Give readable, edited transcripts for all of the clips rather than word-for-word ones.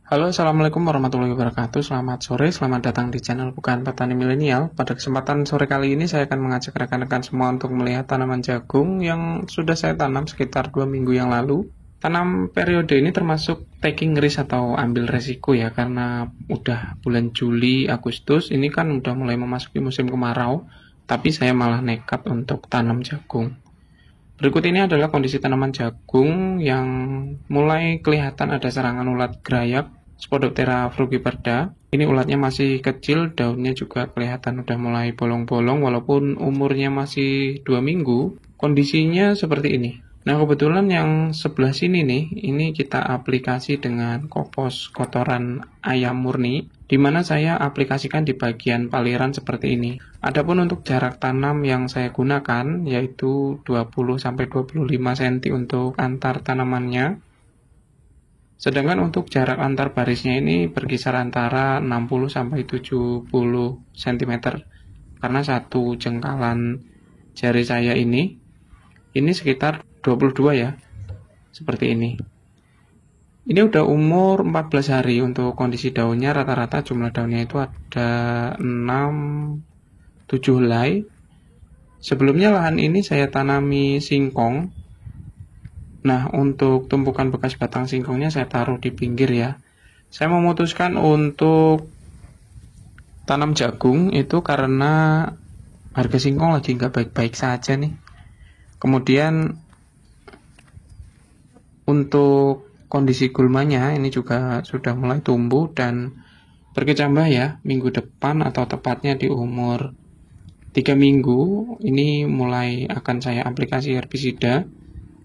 Halo, Assalamualaikum warahmatullahi wabarakatuh. Selamat sore, selamat datang di channel Bukan Petani Milenial. Pada kesempatan sore kali ini saya akan mengajak rekan-rekan semua untuk melihat tanaman jagung yang sudah saya tanam sekitar 2 minggu yang lalu. Tanam periode ini termasuk taking risk atau ambil resiko ya, karena udah bulan Juli, Agustus, ini kan udah mulai memasuki musim kemarau, tapi saya malah nekat untuk tanam jagung. Berikut ini adalah kondisi tanaman jagung yang mulai kelihatan ada serangan ulat grayak, Spodoptera frugiperda. Ini ulatnya masih kecil, daunnya juga kelihatan udah mulai bolong-bolong walaupun umurnya masih 2 minggu. Kondisinya seperti ini. Nah, kebetulan yang sebelah sini nih, ini kita aplikasi dengan kompos kotoran ayam murni, di mana saya aplikasikan di bagian paliran seperti ini. Adapun untuk jarak tanam yang saya gunakan, yaitu 20-25 cm untuk antar tanamannya. Sedangkan untuk jarak antar barisnya ini berkisar antara 60-70 cm. Karena satu jengkalan jari saya ini sekitar 22 ya, seperti ini. Ini udah umur 14 hari. Untuk kondisi daunnya, rata-rata jumlah daunnya itu ada 6-7 helai. Sebelumnya lahan ini saya tanami singkong. Nah, untuk tumpukan bekas batang singkongnya saya taruh di pinggir ya. Saya memutuskan untuk tanam jagung itu karena harga singkong lagi nggak baik-baik saja nih. Kemudian untuk kondisi gulmanya ini juga sudah mulai tumbuh dan berkecambah ya, minggu depan atau tepatnya di umur 3 minggu ini mulai akan saya aplikasi herbisida.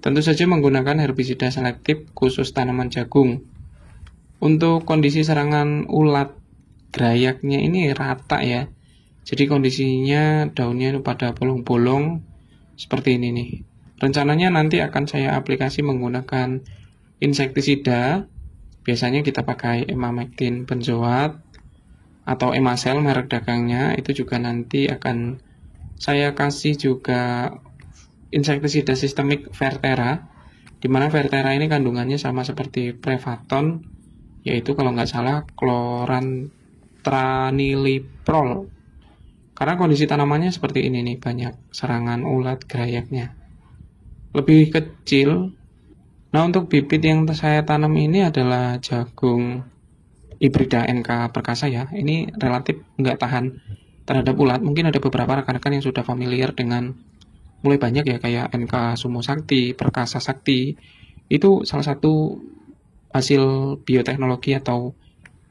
Tentu saja menggunakan herbisida selektif khusus tanaman jagung. Untuk kondisi serangan ulat grayaknya ini rata ya. Jadi kondisinya daunnya pada bolong-bolong seperti ini nih. Rencananya nanti akan saya aplikasi menggunakan insektisida. Biasanya kita pakai emamectin benzoat atau emasel merek dagangnya. Itu juga nanti akan saya kasih juga insektisida sistemik Vertera, di mana Vertera ini kandungannya sama seperti Prevaton, yaitu kalau nggak salah chlorantraniliprol. Karena kondisi tanamannya seperti ini nih, banyak serangan ulat grayaknya. Lebih kecil. Nah, untuk bibit yang saya tanam ini adalah jagung hibrida NK Perkasa ya. Ini relatif nggak tahan terhadap ulat. Mungkin ada beberapa rekan-rekan yang sudah familiar dengan mulai banyak ya, kayak NK Sumo Sakti, Perkasa Sakti. Itu salah satu hasil bioteknologi atau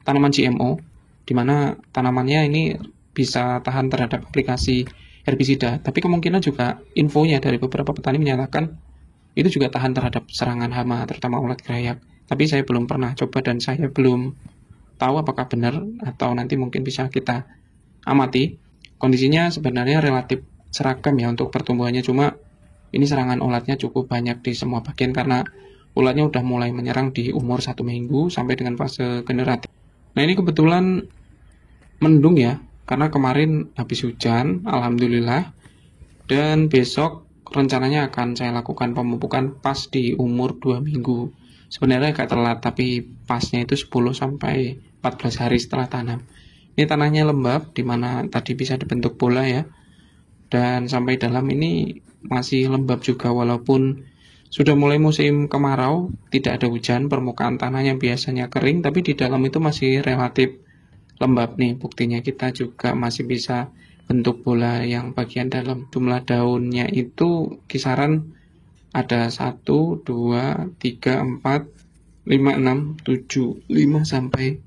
tanaman GMO, di mana tanamannya ini bisa tahan terhadap aplikasi herbisida. Tapi kemungkinan juga infonya dari beberapa petani menyatakan itu juga tahan terhadap serangan hama, terutama ulat grayak. Tapi saya belum pernah coba dan saya belum tahu apakah benar atau nanti mungkin bisa kita amati. Kondisinya sebenarnya relatif seragam ya untuk pertumbuhannya, cuma ini serangan ulatnya cukup banyak di semua bagian karena ulatnya udah mulai menyerang di umur 1 minggu sampai dengan fase generatif. Nah, ini kebetulan mendung ya, karena kemarin habis hujan, alhamdulillah. Dan besok rencananya akan saya lakukan pemupukan pas di umur 2 minggu. Sebenarnya agak telat, tapi pasnya itu 10-14 hari setelah tanam. Ini tanahnya lembab, dimana tadi bisa dibentuk bola ya. Dan sampai dalam ini masih lembab juga, walaupun sudah mulai musim kemarau, tidak ada hujan, permukaan tanahnya biasanya kering, tapi di dalam itu masih relatif lembab nih. Buktinya kita juga masih bisa bentuk bola yang bagian dalam. Jumlah daunnya itu kisaran ada 1, 2, 3, 4, 5, 6, 7, 5 sampai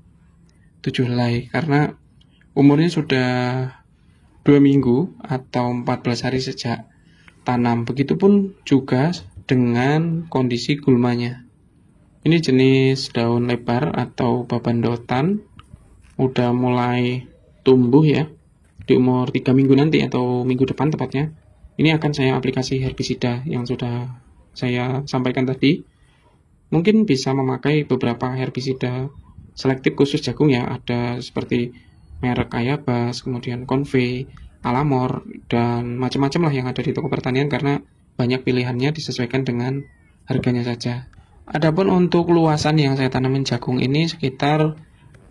7 helai. Karena umurnya sudah 2 minggu atau 14 hari sejak tanam. Begitupun juga dengan kondisi gulmanya. Ini jenis daun lebar atau babandotan. Udah mulai tumbuh ya di umur 3 minggu nanti atau minggu depan tepatnya. Ini akan saya aplikasi herbisida yang sudah saya sampaikan tadi. Mungkin bisa memakai beberapa herbisida selektif khusus jagung ya. Ada seperti merek Ayabas, kemudian Convey, Alamor, dan macam-macam lah yang ada di toko pertanian karena banyak pilihannya, disesuaikan dengan harganya saja. Adapun untuk luasan yang saya tanamin jagung ini sekitar,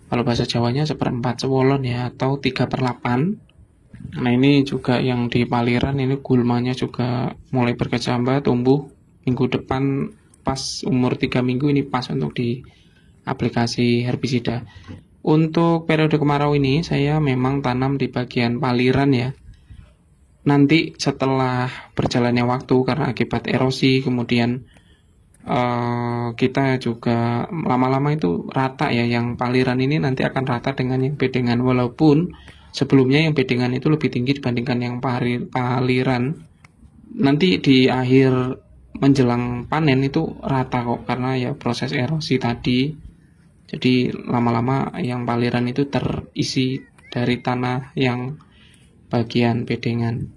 kalau bahasa Jawanya 1/4 sewolon ya, atau 3/8. Nah ini juga yang di paliran ini gulmanya juga mulai berkecambah, tumbuh minggu depan pas umur 3 minggu ini pas untuk di aplikasi herbisida. Untuk periode kemarau ini saya memang tanam di bagian paliran ya. Nanti setelah berjalannya waktu karena akibat erosi kemudian kita juga lama-lama itu rata ya, yang paliran ini nanti akan rata dengan yang bedengan, walaupun sebelumnya yang bedengan itu lebih tinggi dibandingkan yang paliran. Nanti di akhir menjelang panen itu rata kok, karena ya proses erosi tadi. Jadi lama-lama yang paliran itu terisi dari tanah yang bagian bedengan.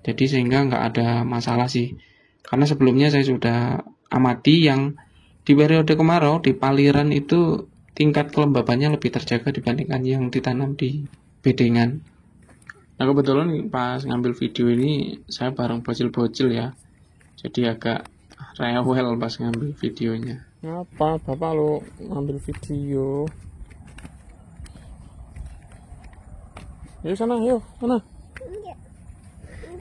Jadi sehingga nggak ada masalah sih. Karena sebelumnya saya sudah amati yang di periode kemarau di paliran itu tingkat kelembabannya lebih terjaga dibandingkan yang ditanam di bedengan. Nah kebetulan pas ngambil video ini saya bareng bocil-bocil ya. Jadi agak rewel pas ngambil videonya. Apa bapak lo ngambil video? Yuk sana, yuk sana.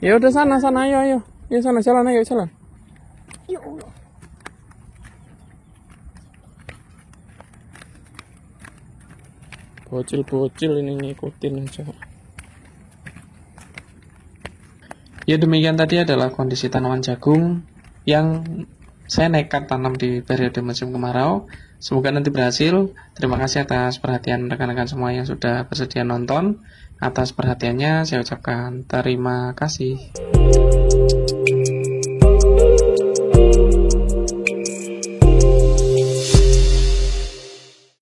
Ya udah sana, ayo. Ya sana, jalan ayo, jalan. Ya Allah. Bocil-bocil ini ngikutin aja. Ya demikian tadi adalah kondisi tanaman jagung yang saya nekat tanam di periode musim kemarau. Semoga nanti berhasil. Terima kasih atas perhatian rekan-rekan semua yang sudah bersedia nonton. Atas perhatiannya saya ucapkan terima kasih.